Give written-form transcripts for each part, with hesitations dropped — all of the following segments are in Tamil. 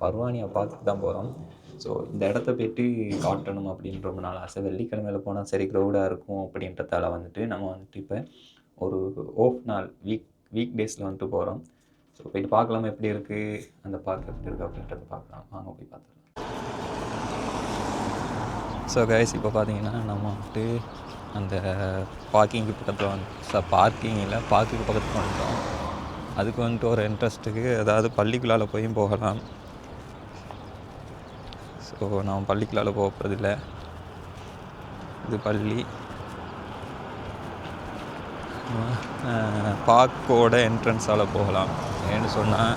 பர்வானியை பார்த்துட்டு தான் போகிறோம். ஸோ இந்த இடத்த போய்ட்டு காட்டணும் அப்படின்னு ரொம்ப நாள் ஆசை. வெள்ளிக்கிழமையில போனால் சரி க்ரௌடாக இருக்கும் அப்படின்றதால வந்துட்டு நம்ம வந்துட்டு இப்போ ஒரு ஓஃப் நாள் வீக் டேஸில் வந்துட்டு போகிறோம். ஸோ போய்ட்டு பார்க்கலாம் எப்படி இருக்குது, அந்த பார்க் எப்படி இருக்குது அப்படின்றத பார்க்கலாம். வாங்க போய் பார்த்துக்கலாம். ஸோ கைஸ் இப்போ பார்த்தீங்கன்னா நம்ம வந்துட்டு அந்த பார்க்கிங்கு பக்கத்தில் வந்து பார்க்கிங் இல்லை பார்க்குக்கு பக்கத்தில் வந்துட்டோம். அதுக்கு வந்துட்டு ஒரு இன்ட்ரெஸ்ட்டுக்கு அதாவது பள்ளிக்குள்ளால் போயும் போகலாம். ஸோ நான் பள்ளிக்குள்ளால் போக போகிறதில்ல, இது பள்ளி பார்க்கோட என்ட்ரன்ஸால் போகலாம். ஏன்னு சொன்னால்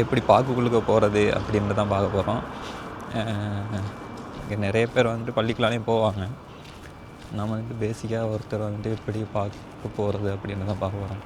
எப்படி பார்க்குக்குள்ளுக்க போகிறது அப்படின்ட்டு தான் பார்க்க போகிறோம். இங்கே நிறைய பேர் வந்துட்டு பள்ளிக்குள்ளாலையும் போவாங்க. நம்ம வந்துட்டு பேசிக்காக ஒருத்தர் வந்துட்டு எப்படி பார்க்க போகிறது அப்படின்னு தான் பார்க்க போகிறோம்.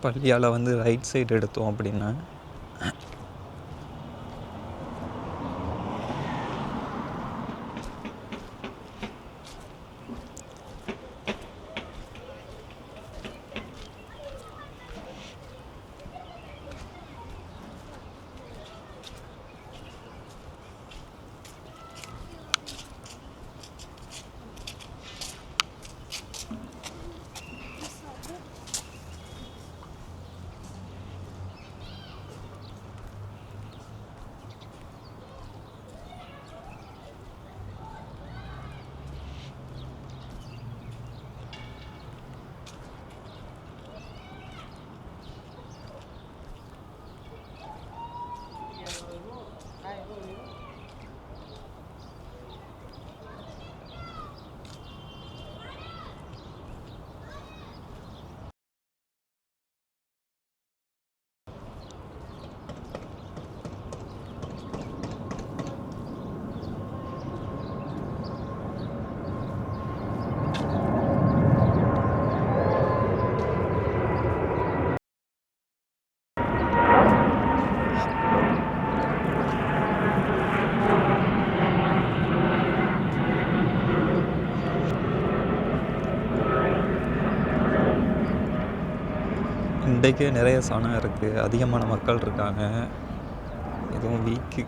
பள்ளியால் வந்து ரைட் சைடு எடுத்தோம் அப்படின்னா இன்றைக்கே நிறைய சனம் இருக்குது, அதிகமான மக்கள் இருக்காங்க. இதுவும்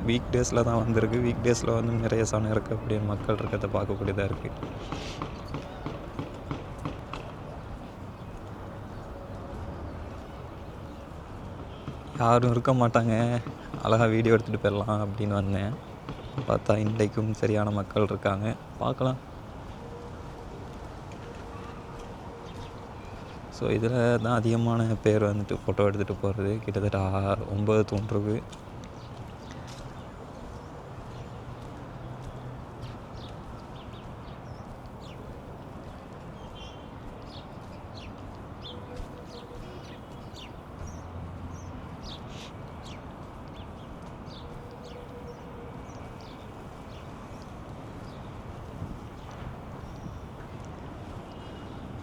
வீக் டேஸில் தான் வந்திருக்கு. வீக் டேஸில் வந்து நிறைய சனம் இருக்குது அப்படின்னு மக்கள் இருக்கிறத பார்க்கக்கூடியதாக இருக்குது. யாரும் இருக்க மாட்டாங்க, அழகாக வீடியோ எடுத்துகிட்டு போயிடலாம் அப்படின்னு வந்தேன். பார்த்தா இன்றைக்கும் சரியான மக்கள் இருக்காங்க, பார்க்கலாம். ஸோ இதில் தான் அதிகமான பேர் வந்துட்டு ஃபோட்டோ எடுத்துகிட்டு போகிறது. கிட்டத்தட்ட 9 தோன்றுருக்கு.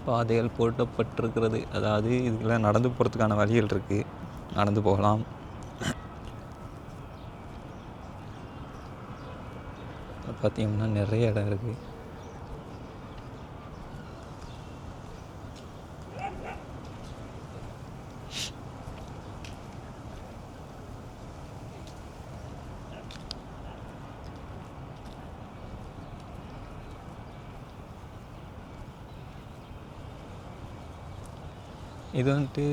பாதைகள் போட்டப்பட்டிருக்கிறது, அதாவது இதுக்கெல்லாம் நடந்து போகிறதுக்கான வழிகள் இருக்குது, நடந்து போகலாம். பார்த்தீங்கன்னா நிறைய இடம் இருக்குது. இது வந்துட்டு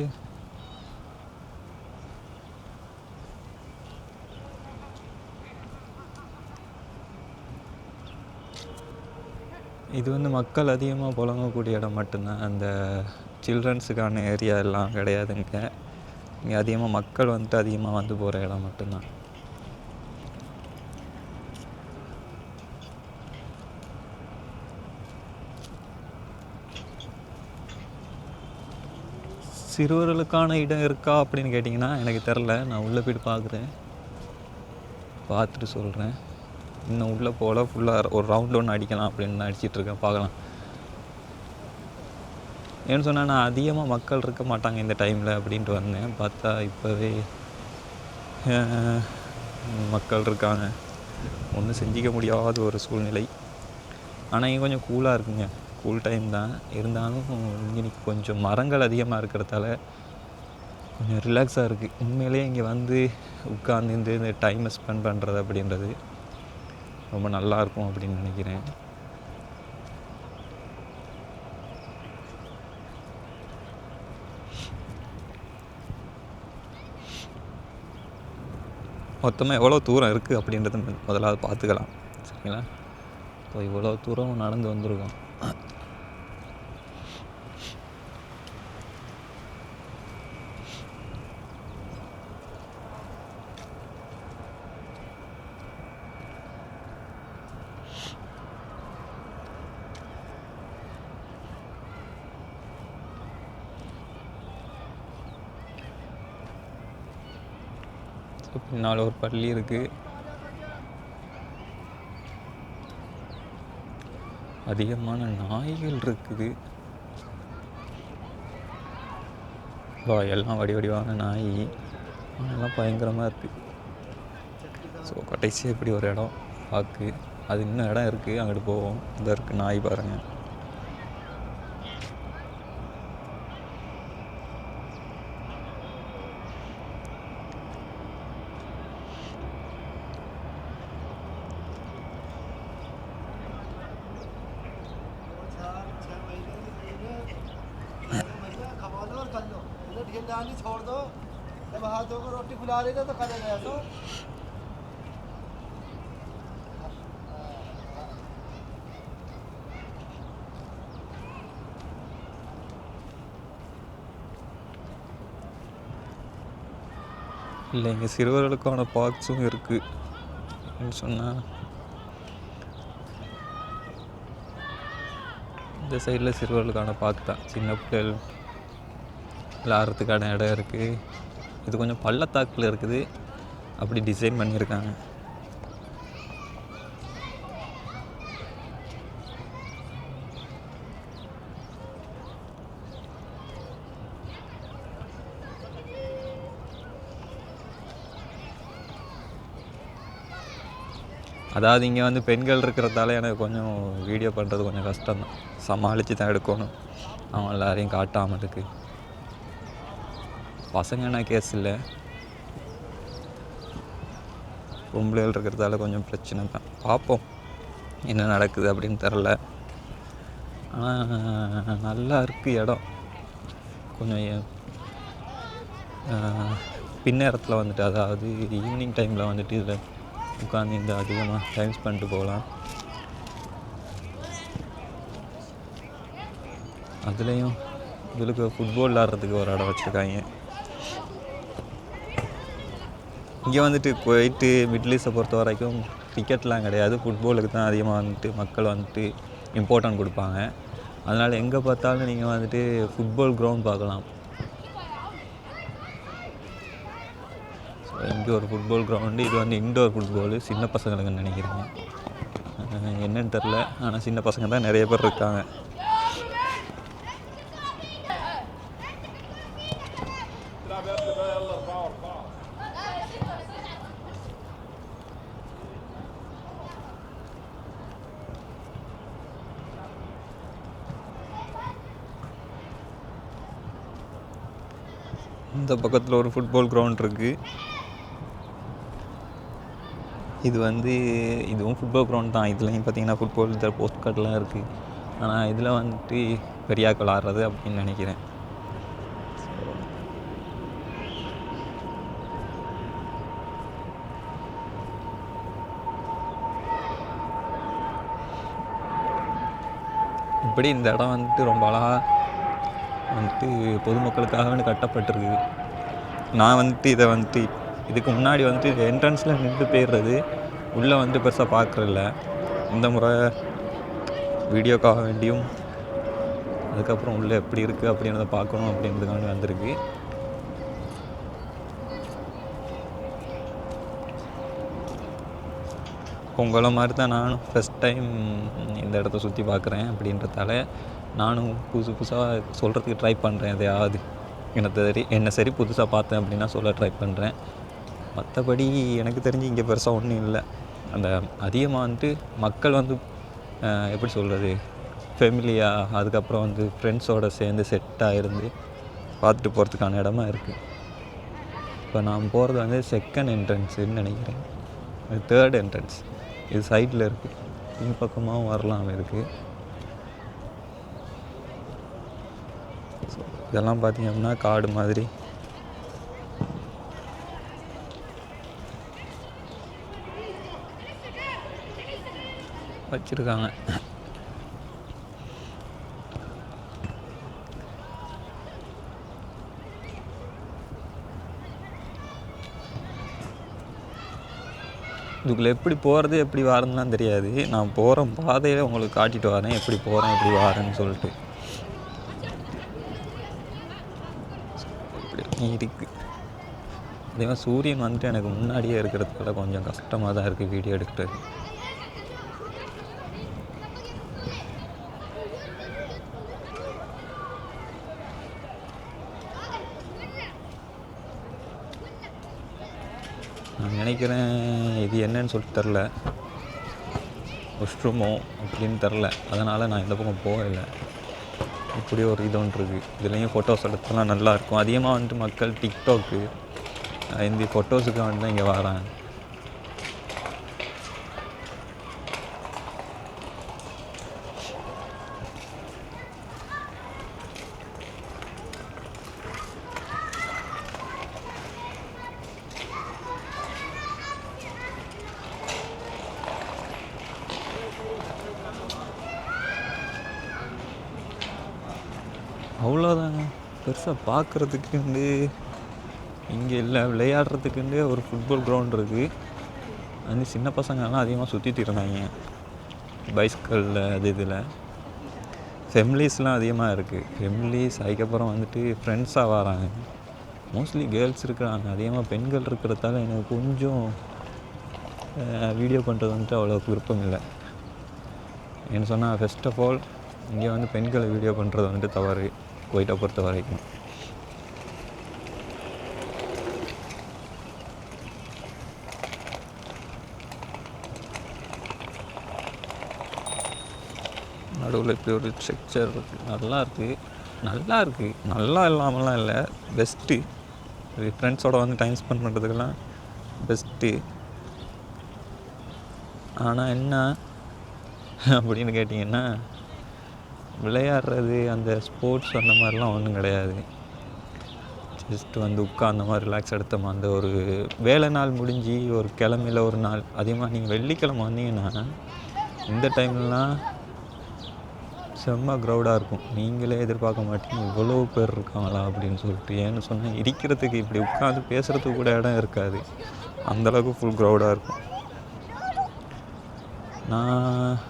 இது வந்து மக்கள் அதிகமாக புழங்கக்கூடிய இடம் மட்டும்தான். அந்த சில்ட்ரன்ஸுக்கான ஏரியா எல்லாம் கிடையாதுங்க. இங்கே அதிகமாக மக்கள் வந்துட்டு அதிகமாக வந்து போகிற இடம் மட்டும்தான். சிறுவர்களுக்கான இடம் இருக்கா அப்படின்னு கேட்டிங்கன்னா எனக்கு தெரில. நான் உள்ளே போய்ட்டு பார்க்குறேன், பார்த்துட்டு சொல்கிறேன். இன்னும் உள்ளே போல் ஃபுல்லாக ஒரு ரவுண்ட் ஒன்று அடிக்கலாம் அப்படின்னு அடிச்சிட்ருக்கேன், பார்க்கலாம். ஏன்னு சொன்னால் நான் அதிகமாக மக்கள் இருக்க மாட்டாங்க இந்த டைமில் அப்படின்ட்டு வந்தேன். பார்த்தா இப்போவே மக்கள் இருக்காங்க. ஒன்றும் செஞ்சிக்க முடியாத ஒரு சூழ்நிலை. ஆனால் இங்கே கொஞ்சம் கூலாக இருக்குங்க. கூல் டைம் தான் இருந்தாலும் இன்றைக்கி கொஞ்சம் மரங்கள் அதிகமாக இருக்கிறதால கொஞ்சம் ரிலாக்ஸாக இருக்குது. உண்மையிலே இங்கே வந்து உட்காந்து இந்த டைமை ஸ்பெண்ட் பண்ணுறது அப்படின்றது ரொம்ப நல்லாயிருக்கும் அப்படின்னு நினைக்கிறேன். மொத்தமாக எவ்வளோ தூரம் இருக்குது அப்படின்றத முதலாவது பார்த்துக்கலாம், சரிங்களா? இப்போ இவ்வளோ தூரம் நடந்து வந்திருக்கோம். பின்னால் ஒரு பள்ளி இருக்குது. அதிகமான நாய்கள் இருக்குது. எல்லாம் வடிவான நாய், அதெல்லாம் பயங்கரமாக இருக்குது. ஸோ கடைசியாக இப்படி ஒரு இடம் பார்க்கு, அது இன்னும் இடம் இருக்குது, அங்கிட்டு போவோம். இந்த இருக்குது நாய் பாருங்கள். छोड़ दो, जब हाथों को रोटी खिला रही तो करेगा ऐसा। இல்லை, இங்கே சிறுவர்களுக்கான பார்க்ஸும் இருக்குன்னு சொன்னால் இந்த சைடில் சிறுவர்களுக்கான பார்க் தான். சின்ன பிள்ளைகள் விளாட்றதுக்கான இடம் இருக்குது. இது கொஞ்சம் பள்ளத்தாக்கில் இருக்குது, அப்படி டிசைன் பண்ணியிருக்காங்க. அதாவது இங்கே வந்து பெண்கள் இருக்கிறதால எனக்கு கொஞ்சம் வீடியோ பண்ணுறது கொஞ்சம் கஷ்டம்தான். சமாளித்து தான் எடுக்கணும், அவன் எல்லாரையும் காட்டாமலுக்கு. பசங்கன்னா கேஸ் இல்லை, பொம்பளைகள் இருக்கிறதால கொஞ்சம் பிரச்சனை தான். பார்ப்போம் என்ன நடக்குது அப்படின்னு தெரில. ஆனால் நல்லா இருக்குது இடம். கொஞ்சம் பின்னேரத்தில் வந்துட்டு, அதாவது ஈவினிங் டைமில் வந்துட்டு இதில் உட்காந்து இந்த அதிகமாக டைம் ஸ்பெண்ட் போகலாம். அதுலேயும் இதுக்கு ஃபுட்பால் விளாட்றதுக்கு ஒரு இடம் வச்சுருக்காங்க. இங்கே வந்துட்டு குவைட்டு மிடில் ஈஸ்ட்டை பொறுத்த வரைக்கும் கிரிக்கெட்லாம் கிடையாது, ஃபுட்பாலுக்கு தான் அதிகமாக வந்துட்டு மக்கள் வந்துட்டு இம்பார்ட்டன்ட் கொடுப்பாங்க. அதனால் எங்கே பார்த்தாலும் நீங்கள் வந்துட்டு ஃபுட்பால் கிரவுண்ட் பார்க்கலாம். ஸோ இங்கே ஒரு ஃபுட்பால் கிரவுண்டு, இது வந்து இன்டோர் ஃபுட்பாலு, சின்ன பசங்களுக்குன்னு நினைக்கிறேன், என்னன்னு தெரில. ஆனால் சின்ன பசங்க தான் நிறைய பேர் இருக்காங்க. இந்த பக்கத்தில் ஒரு ஃபுட்பால் கிரவுண்ட் இருக்குது. இது வந்து இதுவும் ஃபுட்பால் கிரவுண்ட் தான். இதுலேயும் பார்த்தீங்கன்னா ஃபுட்பால் இந்த போஸ்ட் கார்டெலாம் இருக்குது. ஆனால் இதில் வந்துட்டு பெரியாக்கள் விளாட்றது அப்படின்னு நினைக்கிறேன். இப்படி இந்த இடம் வந்துட்டு ரொம்ப அழகாக வந்துட்டு பொதுமக்களுக்காக வந்து கட்டப்பட்டிருக்கு. நான் வந்துட்டு இதை வந்துட்டு இதுக்கு முன்னாடி வந்துட்டு என்ட்ரன்ஸில் நின்று போயிடுறது, உள்ளே வந்துட்டு பெருசாக பார்க்குறதில்ல. இந்த முறை வீடியோக்காக வேண்டியும் அதுக்கப்புறம் உள்ளே எப்படி இருக்குது அப்படின்றத பார்க்கணும் அப்படின்றதுக்காண்டி வந்திருக்கு. உங்களை மாதிரி தான் நானும் ஃபஸ்ட் டைம் இந்த இடத்த சுற்றி பார்க்குறேன் அப்படின்றதால நானும் புதுசு புதுசாக சொல்கிறதுக்கு ட்ரை பண்ணுறேன். எதையாவது என்ன சரி புதுசாக பார்த்தேன் அப்படின்னா சொல்ல ட்ரை பண்ணுறேன். மற்றபடி எனக்கு தெரிஞ்சு இங்கே பெருசாக ஒன்றும் இல்லை. அந்த அதிகமாக வந்துட்டு மக்கள் வந்து எப்படி சொல்கிறது, ஃபேமிலியாக அதுக்கப்புறம் வந்து ஃப்ரெண்ட்ஸோடு சேர்ந்து செட்டாக இருந்து பார்த்துட்டு போகிறதுக்கான இடமா இருக்குது. இப்போ நான் போகிறது வந்து செகண்ட் என்ட்ரன்ஸுன்னு நினைக்கிறேன். இது தேர்ட் என்ட்ரன்ஸ். இது சைடில் இருக்குது, பின்பக்கமாகவும் வரலாம் இருக்குது. ஸோ இதெல்லாம் பார்த்திங்க அப்படின்னா காடு மாதிரி வச்சுருக்காங்க. இதுக்குள்ளே எப்படி போகிறது எப்படி வரணும்லாம் தெரியாது. நான் போகிற பாதையை உங்களுக்கு காட்டிட்டு வரேன், எப்படி போகிறேன் எப்படி வரேன்னு சொல்லிட்டு. இப்படி இருக்குது. அதே மாதிரி சூரியன் வந்துட்டு எனக்கு முன்னாடியே இருக்கிறதுனால கொஞ்சம் கஷ்டமாக தான் இருக்குது வீடியோ எடுக்கிறது. நான் நினைக்கிறேன் இது என்னன்னு சொல்லிட்டு தெரில, வாஷ்ரூமோ அப்படின்னு தெரில, அதனால் நான் இந்த பக்கம் போகலை. இப்படி ஒரு இது ஒன்று இருக்குது. இதுலேயும் ஃபோட்டோஸ் எடுத்தெல்லாம் நல்லாயிருக்கும். அதிகமாக வந்துட்டு மக்கள் டிக்டாக்கு இந்த ஃபோட்டோஸுக்கு வந்துட்டு தான் இங்கே வராங்க. அவ்வளோதாங்க, பெருசாக பார்க்குறதுக்குண்டு இங்கே இல்லை. விளையாடுறதுக்குண்டு ஒரு ஃபுட்பால் கிரவுண்ட் இருக்குது. வந்து சின்ன பசங்கள்லாம் அதிகமாக சுற்றிட்டு இருந்தாங்க பைஸ்கிளில். அது இதில் ஃபெமிலிஸ்லாம் அதிகமாக இருக்குது. ஃபெமிலிஸ் அதுக்கப்புறம் வந்துட்டு ஃப்ரெண்ட்ஸாக வராங்க. மோஸ்ட்லி கேர்ள்ஸ் இருக்கிறாங்க. அதிகமாக பெண்கள் இருக்கிறதால எனக்கு கொஞ்சம் வீடியோ பண்ணுறது வந்துட்டு அவ்வளோ விருப்பம் இல்லை. என்ன சொன்னால் ஃபர்ஸ்ட் ஆஃப் ஆல் இங்கே வந்து பெண்களை வீடியோ பண்ணுறது வந்துட்டு தவறு குவைட்டை பொறுத்த வரைக்கும். நடுவில் இப்படி ஒரு ஸ்ட்ரக்சர் இருக்குது, நல்லா இருக்குது. நல்லா இல்லாமலாம் இல்லை, பெஸ்ட்டு. ஃப்ரெண்ட்ஸோடு வந்து டைம் ஸ்பெண்ட் பண்ணுறதுக்கெல்லாம் பெஸ்ட்டு. ஆனால் என்ன அப்படின்னு கேட்டிங்கன்னா, விளையாடுறது அந்த ஸ்போர்ட்ஸ் அந்த மாதிரிலாம் ஒன்றும் கிடையாது. ஜஸ்ட் வந்து உட்காந்த மாதிரி ரிலாக்ஸ் எடுத்தோமா. அந்த ஒரு வேலை நாள் முடிஞ்சு ஒரு கிழமையில் ஒரு நாள், அதிகமாக நீங்கள் வெள்ளிக்கிழமை வந்தீங்கன்னா இந்த டைம்லாம் செம்ம க்ரௌடாக இருக்கும். நீங்களே எதிர்பார்க்க மாட்டீங்க இவ்வளோ பேர் இருக்காங்களா அப்படின்னு சொல்லிட்டு. ஏன்னு சொன்னால் இருக்கிறதுக்கு இப்படி உட்காந்து பேசுகிறதுக்கு கூட இடம் இருக்காது, அந்தளவுக்கு ஃபுல் க்ரௌடாக இருக்கும். நான்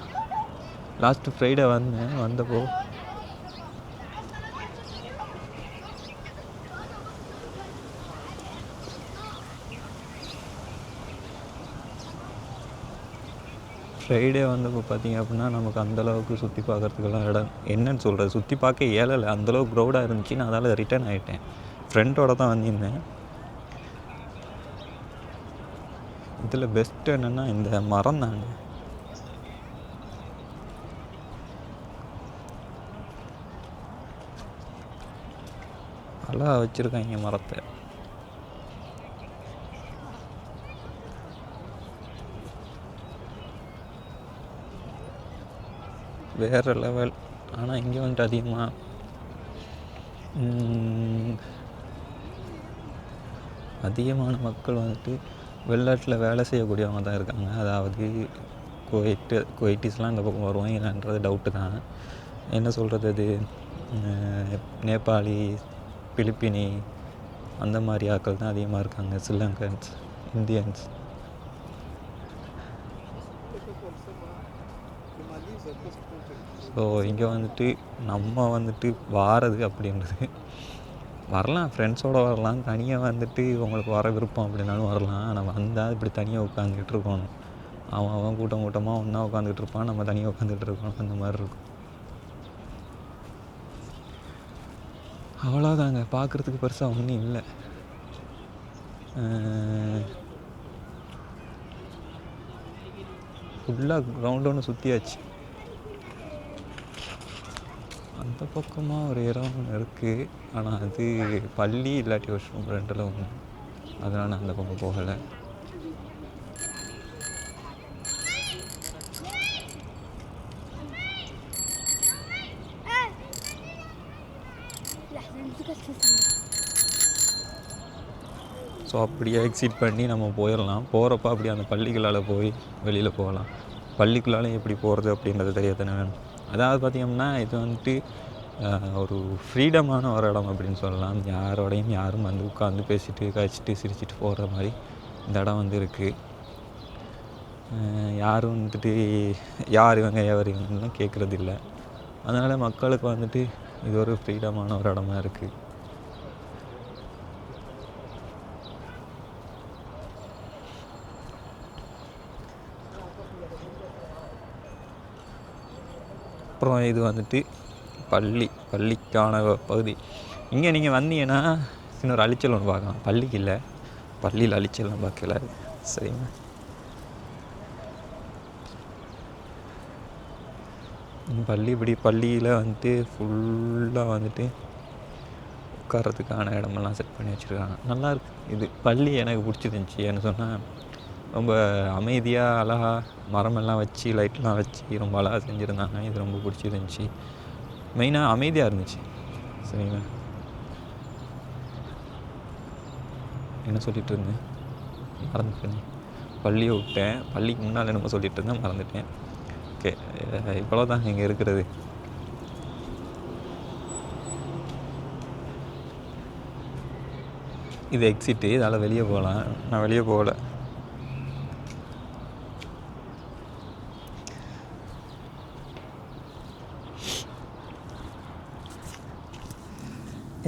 லாஸ்ட்டு ஃப்ரைடே வந்தப்போ பார்த்தீங்க அப்படின்னா நமக்கு அந்தளவுக்கு சுற்றி பார்க்குறதுக்கெல்லாம் இடம் என்னன்னு சொல்கிறது, சுற்றி பார்க்க இயலலை, அந்தளவுக்கு க்ரௌடாக இருந்துச்சு. நான் அதால் ரிட்டர்ன் ஆகிட்டேன். ஃப்ரெண்டோடு தான் வந்திருந்தேன். இதில் பெஸ்ட்டு என்னென்னா இந்த மரம் தாங்க. அழகாக வச்சுருக்காங்க மரத்தை. வேறு லெவல். ஆனால் இங்கே வந்துட்டு அதிகமாக அதிகமான மக்கள் வந்துட்டு வெளிநாட்டில் வேலை செய்யக்கூடியவங்க தான் இருக்காங்க. அதாவது குவைட்டிஸ்லாம் இந்த பக்கம் வருவாங்கன்றது டவுட்டு தான். என்ன சொல்கிறது, அது நேபாளி, பிலிப்பினி அந்த மாதிரி ஆட்கள் தான் அதிகமாக இருக்காங்க. Sri Lankans, Indians. ஸோ இங்கே வந்துட்டு நம்ம வந்துட்டு வாரது அப்படின்றது வரலாம், ஃப்ரெண்ட்ஸோடு வரலாம், தனியாக வந்துட்டு உங்களுக்கு வர விருப்பம் அப்படின்னாலும் வரலாம். ஆனால் வந்தால் இப்படி தனியாக உட்காந்துக்கிட்டு இருக்கணும். அவன் கூட்டம் கூட்டமாக ஒன்றா உட்காந்துக்கிட்டு இருப்பான், நம்ம தனியாக உட்காந்துக்கிட்டு இருக்கணும். அந்த மாதிரி இருக்கும். அவ்வளோதாங்க, பார்க்குறதுக்கு பெருசாக ஒன்றும் இல்லை. ஃபுல்லாக கிரவுண்ட் ஒன்று சுற்றியாச்சு. அந்த பக்கமாக ஒரு இடம் ஒன்று இருக்குது, ஆனால் அது பள்ளி இல்லாட்டி வாஷ்ரூம் ரெண்டில் ஒன்று, அதனால் நான் அந்த பக்கம் போகலை. ஸோ அப்படியே எக்ஸிட் பண்ணி நம்ம போயிடலாம். போகிறப்ப அப்படி அந்த பள்ளிகளால் போய் வெளியில் போகலாம். பள்ளிக்குள்ளால எப்படி போகிறது அப்படின்றது தெரியாதானே வேணும். அதாவது பார்த்திங்கன்னா இது வந்துட்டு ஒரு ஃப்ரீடமான ஒரு இடம் அப்படின்னு சொல்லலாம். யாரோடையும் யாரும் வந்து உட்காந்து பேசிட்டு கழிச்சிட்டு சிரிச்சிட்டு போகிற மாதிரி இந்த இடம் வந்து இருக்குது. யாரும் வந்துட்டு யார் இவங்க எவர் இவங்கலாம் கேட்குறது இல்லை. அதனால் மக்களுக்கு வந்துட்டு இது ஒரு ஃப்ரீடமான ஒரு இடமா இருக்குது. அப்புறம் இது வந்துட்டு பள்ளிக்கான பகுதி. இங்கே நீங்கள் வந்தீங்கன்னா இன்னொரு அழிச்சல் ஒன்று பார்க்கலாம். பள்ளிக்கு இல்லை, பள்ளியில் அழிச்சல்லாம் பார்க்கல. சரிங்க, பள்ளியில் வந்துட்டு ஃபுல்லாக வந்துட்டு உட்கார்றதுக்கான இடமெல்லாம் செட் பண்ணி வச்சுருக்காங்க. நல்லாயிருக்கு இது பள்ளி. எனக்கு பிடிச்சிருந்துச்சி. என்ன சொன்னால் ரொம்ப அமைதியாக அழகாக மரமெல்லாம் வச்சு லைட்லாம் வச்சு ரொம்ப அழகாக செஞ்சுருந்தாங்க. இது ரொம்ப பிடிச்சிருந்துச்சி. மெயினாக அமைதியாக இருந்துச்சு. சரிங்களா, என்ன சொல்லிகிட்டு இருந்தேன் மறந்துட்டேன். பள்ளியை விட்டேன், பள்ளிக்கு முன்னால் என்னமோ சொல்லிகிட்டு இருந்தேன், மறந்துட்டேன். ஓகே, இவ்வளோ தான் இங்கே இருக்கிறது. இது எக்ஸிட்டு, இதால் வெளியே போகலாம். நான் வெளியே போகலை.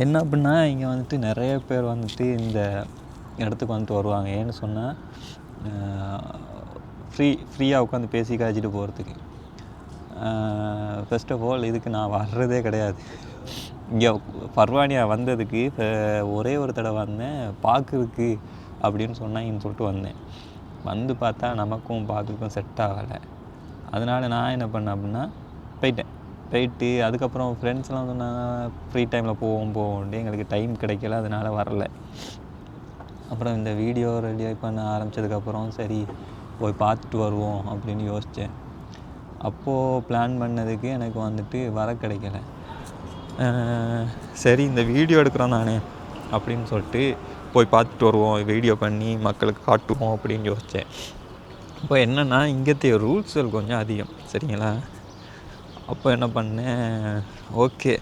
என்ன அப்படின்னா இங்கே வந்துட்டு நிறைய பேர் வந்துட்டு இந்த இடத்துக்கு வந்துட்டு வருவாங்க. ஏன்னு சொன்னால் ஃப்ரீயாக உட்காந்து பேசி காய்ச்சிட்டு போகிறதுக்கு. ஃபர்ஸ்ட் ஆஃப் ஆல் இதுக்கு நான் வர்றதே கிடையாது. இங்கே பர்வானியா வந்ததுக்கு இப்போ ஒரே ஒரு தடவை வந்தேன், பார்க்குறதுக்கு அப்படின்னு சொன்னாங்கன்னு சொல்லிட்டு வந்தேன். வந்து பார்த்தா நமக்கும் பார்க்குறதுக்கும் செட் ஆகலை. அதனால் நான் என்ன பண்ணேன் அப்படின்னா போயிட்டு அதுக்கப்புறம் ஃப்ரெண்ட்ஸ்லாம் சொன்னாங்க ஃப்ரீ டைமில் போவோம். எங்களுக்கு டைம் கிடைக்கல, அதனால் வரலை. அப்புறம் இந்த வீடியோ ரெடி பண்ண ஆரம்பித்ததுக்கப்புறம் சரி போய் பார்த்துட்டு வருவோம் அப்படின்னு யோசித்தேன். அப்போது பிளான் பண்ணதுக்கு எனக்கு வந்துட்டு வர கிடைக்கல. சரி இந்த வீடியோ எடுக்கிறோம் நானே அப்படின்னு சொல்லிட்டு போய் பார்த்துட்டு வருவோம், வீடியோ பண்ணி மக்களுக்கு காட்டுவோம் அப்படின்னு யோசித்தேன். இப்போ என்னென்னா இங்கத்தைய ரூல்ஸ்கள் கொஞ்சம் அதிகம். சரிங்களா, அப்போ என்ன பண்ணேன், ஓகே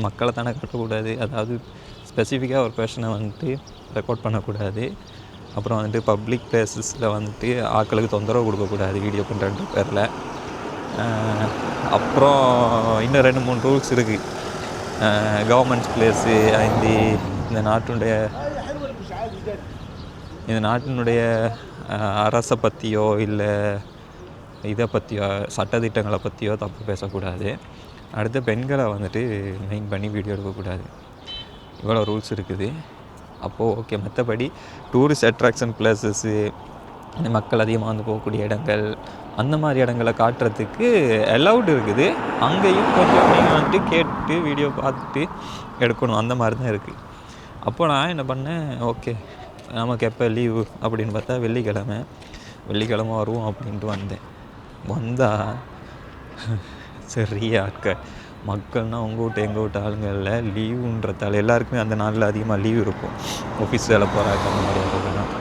மக்களை தானே கட்டக்கூடாது, அதாவது ஸ்பெசிஃபிக்காக ஒரு பர்சனை வந்துட்டு ரெக்கார்ட் பண்ணக்கூடாது. அப்புறம் வந்துட்டு பப்ளிக் பிளேஸஸில் வந்துட்டு ஆட்களுக்கு தொந்தரவு கொடுக்கக்கூடாது வீடியோ பண்ணுறன்ற பேரில். அப்புறம் இன்னும் 2-3 ரூல்ஸ் இருக்குது. கவர்மெண்ட்ஸ் பிளேஸு இந்த நாட்டினுடைய அரசை பற்றியோ இல்லை இதை பற்றியோ சட்டத்திட்டங்களை பற்றியோ தப்பு பேசக்கூடாது. அடுத்து பெண்களை வந்துட்டு மெயின் பண்ணி வீடியோ எடுக்கக்கூடாது. இவ்வளோ ரூல்ஸ் இருக்குது. அப்போது ஓகே, மற்றபடி டூரிஸ்ட் அட்ராக்ஷன் பிளேஸஸ்ஸு, மக்கள் அதிகமாக வந்து போகக்கூடிய இடங்கள், அந்த மாதிரி இடங்களை காட்டுறதுக்கு அலௌடு இருக்குது. அங்கேயும் கொஞ்சம் நீங்கள் வந்துட்டு கேட்டு வீடியோ பார்த்துட்டு எடுக்கணும், அந்த மாதிரி தான் இருக்குது. அப்போ நான் என்ன பண்ணேன், ஓகே நமக்கு எப்போ லீவு அப்படின்னு பார்த்தா வெள்ளிக்கிழமை வருவோம் அப்படின்ட்டு வந்தால் சரியா மக்கள்னால் உங்கள் வீட்டு எங்கள் வீட்டு ஆளுங்களில் லீவுன்றதால எல்லாருக்குமே அந்த நாளில் அதிகமாக லீவ் இருக்கும். ஆஃபீஸ் வேலை போகிறாங்க அந்த மாதிரி இருக்குதுலாம்.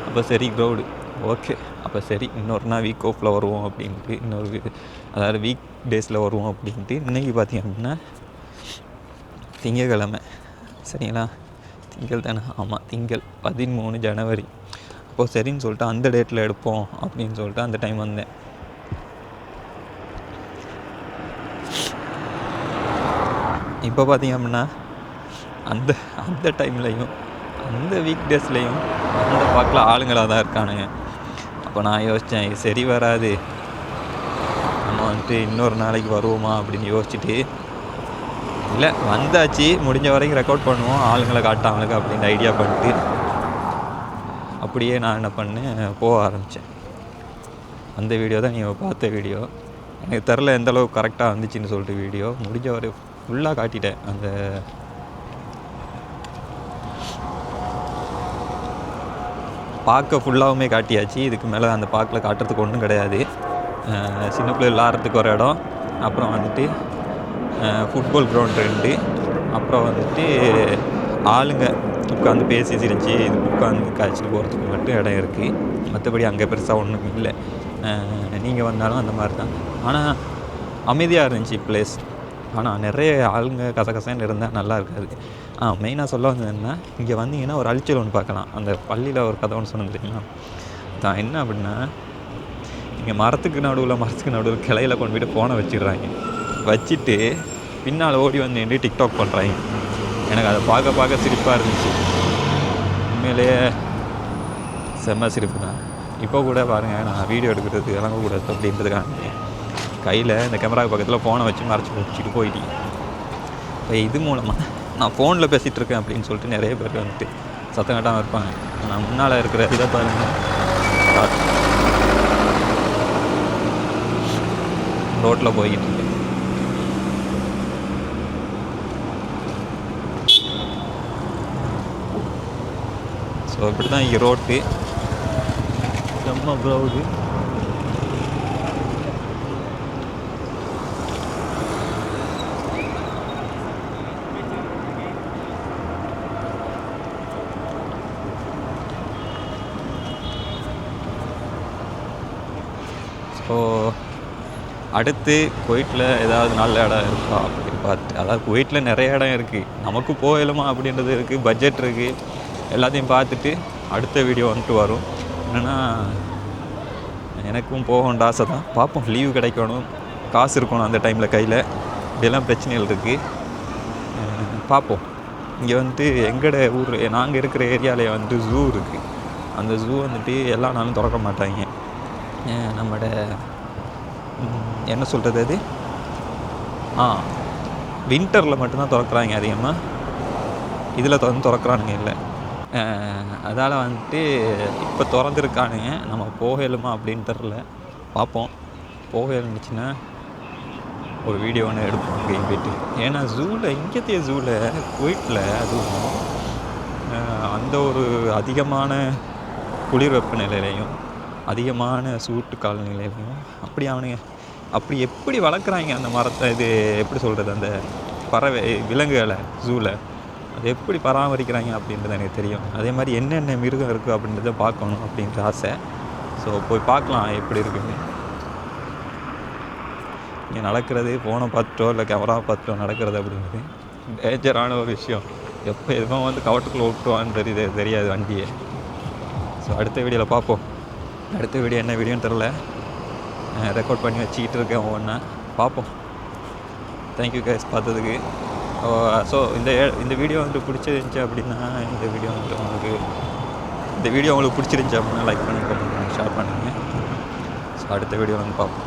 அப்போ சரி க்ரௌடு, ஓகே அப்போ சரி இன்னொரு நாள் வீக் ஆஃபில் வருவோம் அப்படின்ட்டு, அதாவது வீக் டேஸில் வருவோம் அப்படின்ட்டு. இன்றைக்கி பார்த்திங்க அப்படின்னா திங்கக்கிழமை. சரிங்களா, திங்கள் தானே, ஆமாம் திங்கள் 13 ஜனவரி. அப்போது சரின்னு சொல்லிட்டு அந்த டேட்டில் எடுப்போம் அப்படின்னு சொல்லிட்டு அந்த டைம் வந்தேன். இப்போ பார்த்தீங்க அப்படின்னா அந்த அந்த டைம்லையும் அந்த வீக் டேஸ்லேயும் அந்த பார்க்கில் ஆளுங்களாக தான் இருக்கானுங்க. அப்போ நான் யோசித்தேன், இது சரி வராது, நம்ம வந்துட்டு இன்னொரு நாளைக்கு வருவோமா அப்படின்னு யோசிச்சுட்டு, இல்லை வந்தாச்சு முடிஞ்ச வரைக்கும் ரெக்கார்ட் பண்ணுவோம், ஆளுங்களை காட்டாங்களுக்கு அப்படின்னு ஐடியா பண்ணிட்டு அப்படியே நான் என்ன பண்ணேன், போக ஆரம்பித்தேன். அந்த வீடியோ தான் நீங்கள் பார்த்த வீடியோ. எனக்கு தெரில எந்த அளவுக்கு கரெக்டாக வந்துச்சுன்னு சொல்லிட்டு வீடியோ முடிஞ்ச வரை ஃபுல்லாக காட்டிட்டேன். அந்த பார்க்க ஃபுல்லாகவுமே காட்டியாச்சு. இதுக்கு மேலே அந்த பார்க்கில் காட்டுறதுக்கு ஒன்றும் கிடையாது. சின்ன பிள்ளை விளாட்றதுக்கு ஒரு இடம், அப்புறம் வந்துட்டு ஃபுட்பால் கிரவுண்ட் 2, அப்புறம் வந்துட்டு ஆளுங்க உட்காந்து பேசி சிரித்து இது உட்காந்து காய்ச்சிட்டு போகிறதுக்கு மட்டும் இடம் இருக்குது. மற்றபடி அங்கே பெருசாக ஒன்றும் இல்லை. நீங்கள் வந்தாலும் அந்த மாதிரி தான். ஆனால் அமைதியாக இருந்துச்சு பிளேஸ். ஆனால் நிறைய ஆளுங்க கசகசன்னு இருந்தால் நல்லா இருக்காது. மெயினாக சொல்ல வந்ததுன்னா, இங்கே வந்தீங்கன்னா ஒரு அழிச்சல் ஒன்று பார்க்கலாம். அந்த பள்ளியில் ஒரு கதை ஒன்று சொன்னது தெரியுமா? தான் என்ன அப்படின்னா, இங்கே மரத்துக்கு நடுவில் கிளையில கொண்டு போய்ட்டு ஃபோனை வச்சிடுறாங்க. வச்சுட்டு பின்னால் ஓடி வந்து நின்று டிக்டாக் பண்ணுறாங்க. எனக்கு அதை பார்க்க சிரிப்பாக இருந்துச்சு. உண்மையிலேயே செம்ம சிரிப்பு தான். இப்போ கூட பாருங்கள், நான் வீடியோ எடுக்கிறது இறங்கக்கூடாது அப்படின்றதுக்காக கையில் இந்த கேமரா பக்கத்தில் ஃபோனை வச்சு மறைச்சி வச்சுட்டு போயிட்டீங்க. இப்போ இது மூலமாக நான் ஃபோனில் பேசிகிட்டு இருக்கேன் அப்படின்னு சொல்லிட்டு நிறைய பேர் வந்துட்டு சத்தம் கட்டாமல் இருப்பாங்க. நான் முன்னால் இருக்கிற இதை பாருங்கள், ரோட்டில் போய்கிட்டு இருக்கேன். ஸோ இப்படி தான் இங்கே ரோட்டு செம்ம க்ரௌடு. ஸோ அடுத்து குவைட்டில் ஏதாவது நல்ல இடம் இருக்கா அப்படின்னு பார்த்து, அதாவது குவைட்டில் நிறைய இடம் இருக்குது, நமக்கு போகலுமா அப்படின்றது இருக்குது, பட்ஜெட் இருக்குது, எல்லாத்தையும் பார்த்துட்டு அடுத்த வீடியோ வந்துட்டு வரும். என்னென்னா எனக்கும் போகணுன்ற ஆசை தான். பார்ப்போம், லீவு கிடைக்கணும், காசு இருக்கணும் அந்த டைமில் கையில், இப்படியெல்லாம் பிரச்சனைகள் இருக்குது. பார்ப்போம். இங்கே வந்துட்டு எங்களோட ஊர், நாங்கள் இருக்கிற ஏரியாவில் வந்துட்டு ஜூ இருக்குது. அந்த ஜூ வந்துட்டு எல்லா நாளும் திறக்க மாட்டாங்க. நம்மளோட என்ன சொல்கிறது, அது வின்டரில் மட்டும்தான் திறக்கிறாங்க அதிகமாக. இதில் திறக்கிறானுங்க இல்லை. அதால் வந்துட்டு இப்போ திறந்துருக்கானுங்க. நம்ம போகலுமா அப்படின்னு தெரில, பார்ப்போம். போக இருந்துச்சுன்னா ஒரு வீடியோ ஒன்று எடுப்போம் அங்கேயும் போய்ட்டு. ஏன்னா ஜூவில், இங்கத்தைய ஜூவில் குவைட்டில் அதுவும் அந்த ஒரு அதிகமான குளிர் வெப்பநிலையிலையும் அதிகமான சூட்டு காலநிலையிலையும் அப்படி எப்படி வளர்க்குறாங்க அந்த மரத்தை, இது எப்படி சொல்கிறது, அந்த பறவை விலங்குகளை ஜூவில் அது எப்படி பராமரிக்கிறாங்க அப்படின்றது எனக்கு தெரியும். அதே மாதிரி என்னென்ன மிருகம் இருக்குது அப்படின்றத பார்க்கணும் அப்படின்ற ஆசை. ஸோ போய் பார்க்கலாம் எப்படி இருக்குன்னு. இங்கே நடக்கிறது ஃபோனை பார்த்துட்டோ இல்லை கேமரா பார்த்துட்டோ நடக்கிறது அப்படிங்கிறது டேஞ்சரான ஒரு விஷயம். எப்போ எதுவும் வந்து கவட்டுக்குள்ளே விட்டுவான்னு தெரியாது வண்டியை. ஸோ அடுத்த வீடியோவில் பார்ப்போம். அடுத்த வீடியோ என்ன வீடியோன்னு தெரில, ரெக்கார்ட் பண்ணி வச்சுக்கிட்டு இருக்கேன் ஒவ்வொன்றா, பார்ப்போம். தேங்க்யூ கைஸ் பார்த்ததுக்கு. ஸோ இந்த வீடியோ வந்துட்டு பிடிச்சிருந்துச்சி அப்படின்னா, இந்த வீடியோ உங்களுக்கு பிடிச்சிருந்துச்சி அப்படின்னா லைக் பண்ணுங்கள், ஷேர் பண்ணுங்கள். ஸோ அடுத்த வீடியோ வந்து பார்ப்போம்.